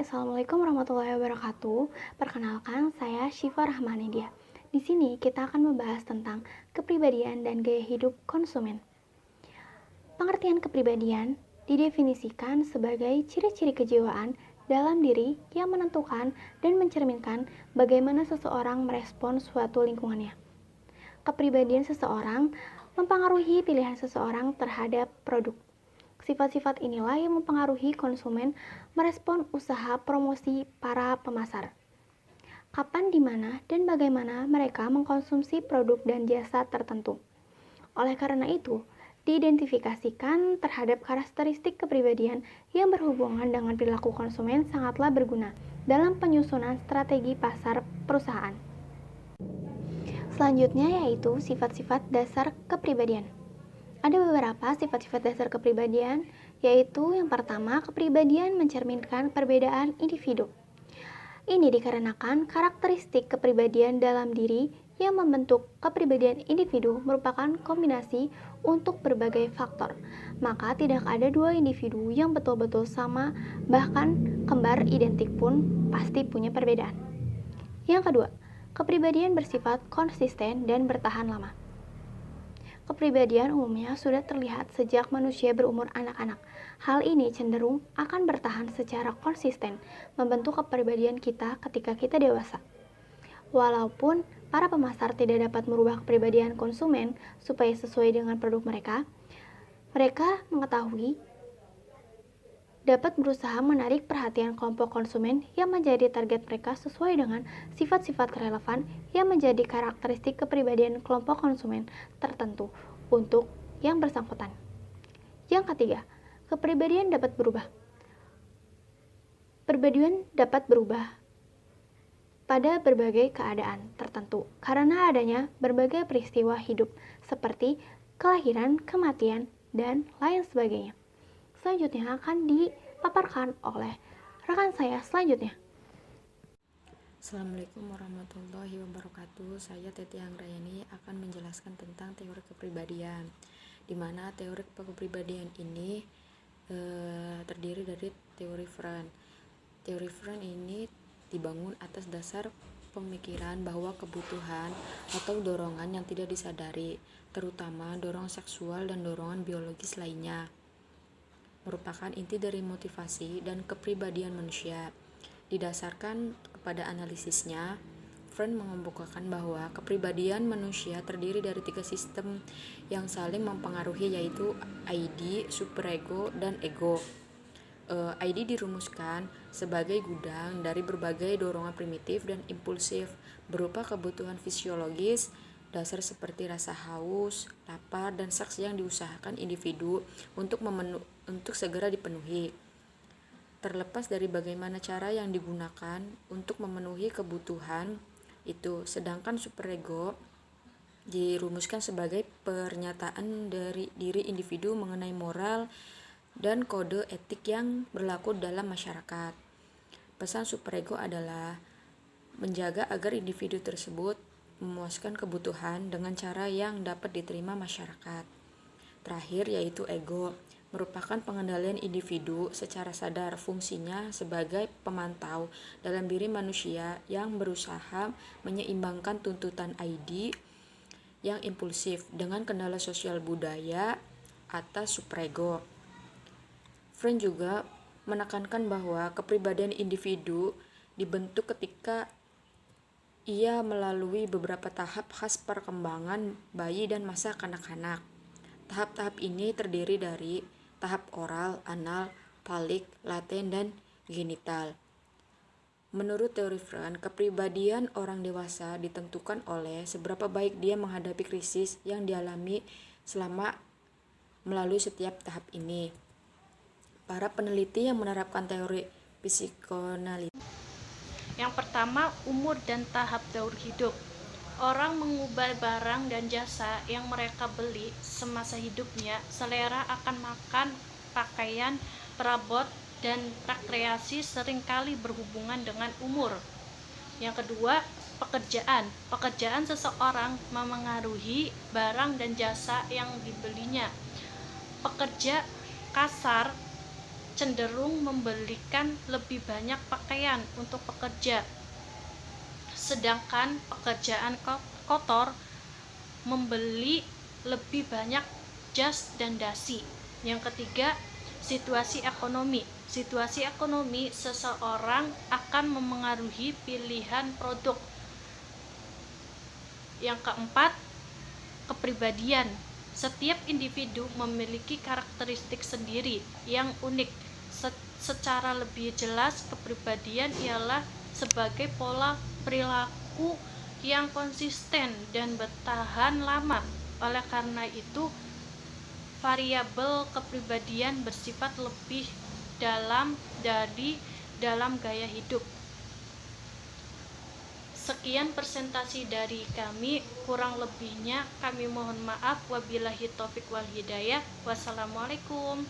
Assalamualaikum warahmatullahi wabarakatuh. Perkenalkan, saya Syifa Rahmanidia. Di sini kita akan membahas tentang kepribadian dan gaya hidup konsumen. Pengertian kepribadian didefinisikan sebagai ciri-ciri kejiwaan dalam diri yang menentukan dan mencerminkan bagaimana seseorang merespon suatu lingkungannya. Kepribadian seseorang mempengaruhi pilihan seseorang terhadap produk. Sifat-sifat inilah yang mempengaruhi konsumen merespon usaha promosi para pemasar. Kapan, di mana, dan bagaimana mereka mengkonsumsi produk dan jasa tertentu. Oleh karena itu, diidentifikasikan terhadap karakteristik kepribadian yang berhubungan dengan perilaku konsumen sangatlah berguna dalam penyusunan strategi pasar perusahaan. Selanjutnya yaitu sifat-sifat dasar kepribadian. Ada beberapa sifat-sifat dasar kepribadian, yaitu yang pertama, kepribadian mencerminkan perbedaan individu. Ini dikarenakan karakteristik kepribadian dalam diri yang membentuk kepribadian individu merupakan kombinasi untuk berbagai faktor. Maka tidak ada dua individu yang betul-betul sama, bahkan kembar identik pun pasti punya perbedaan. Yang kedua, kepribadian bersifat konsisten dan bertahan lama. Kepribadian umumnya sudah terlihat sejak manusia berumur anak-anak. Hal ini cenderung akan bertahan secara konsisten, membentuk kepribadian kita ketika kita dewasa. Walaupun para pemasar tidak dapat merubah kepribadian konsumen supaya sesuai dengan produk mereka mengetahui dapat berusaha menarik perhatian kelompok konsumen yang menjadi target mereka sesuai dengan sifat-sifat relevan yang menjadi karakteristik kepribadian kelompok konsumen tertentu untuk yang bersangkutan. Yang ketiga, kepribadian dapat berubah. Kepribadian dapat berubah pada berbagai keadaan tertentu karena adanya berbagai peristiwa hidup seperti kelahiran, kematian, dan lain sebagainya. Selanjutnya akan dipaparkan oleh rekan saya selanjutnya. Assalamualaikum warahmatullahi wabarakatuh. Saya Teti Anggrayani akan menjelaskan tentang teori kepribadian, di mana teori kepribadian ini terdiri dari teori Freud. Teori Freud ini dibangun atas dasar pemikiran bahwa kebutuhan atau dorongan yang tidak disadari, terutama dorongan seksual dan dorongan biologis lainnya, merupakan inti dari motivasi dan kepribadian manusia. Didasarkan kepada analisisnya, Freud mengemukakan bahwa kepribadian manusia terdiri dari 3 sistem yang saling mempengaruhi, yaitu ID, superego, dan ego. ID dirumuskan sebagai gudang dari berbagai dorongan primitif dan impulsif berupa kebutuhan fisiologis dasar seperti rasa haus, lapar, dan seks yang diusahakan individu untuk segera dipenuhi. Terlepas dari bagaimana cara yang digunakan untuk memenuhi kebutuhan itu, sedangkan superego dirumuskan sebagai pernyataan dari diri individu mengenai moral dan kode etik yang berlaku dalam masyarakat. Pesan superego adalah menjaga agar individu tersebut memuaskan kebutuhan dengan cara yang dapat diterima masyarakat. Terakhir yaitu ego, merupakan pengendalian individu secara sadar, fungsinya sebagai pemantau dalam diri manusia yang berusaha menyeimbangkan tuntutan ID yang impulsif dengan kendala sosial budaya atas superego. Freud juga menekankan bahwa kepribadian individu dibentuk ketika ia melalui beberapa tahap khas perkembangan bayi dan masa kanak-kanak. Tahap-tahap ini terdiri dari tahap oral, anal, falik, laten, dan genital. Menurut teori Freud, kepribadian orang dewasa ditentukan oleh seberapa baik dia menghadapi krisis yang dialami selama melalui setiap tahap ini. Para peneliti yang menerapkan teori psikoanalisis. Yang pertama, umur dan tahap daur hidup. Orang mengubah barang dan jasa yang mereka beli semasa hidupnya. Selera akan makan, pakaian, perabot, dan rekreasi seringkali berhubungan dengan umur. Yang kedua, pekerjaan. Pekerjaan seseorang memengaruhi barang dan jasa yang dibelinya. Pekerja kasar cenderung membelikan lebih banyak pakaian untuk pekerja, sedangkan pekerjaan kotor membeli lebih banyak jas dan dasi. Yang ketiga, situasi ekonomi. Situasi ekonomi seseorang akan memengaruhi pilihan produk. Yang keempat, kepribadian. Setiap individu memiliki karakteristik sendiri yang unik. Secara lebih jelas, kepribadian ialah sebagai pola perilaku yang konsisten dan bertahan lama. Oleh karena itu, variabel kepribadian bersifat lebih dalam dari dalam gaya hidup. Sekian presentasi dari kami, kurang lebihnya kami mohon maaf. Wabillahi taufik wal hidayah. Wassalamualaikum.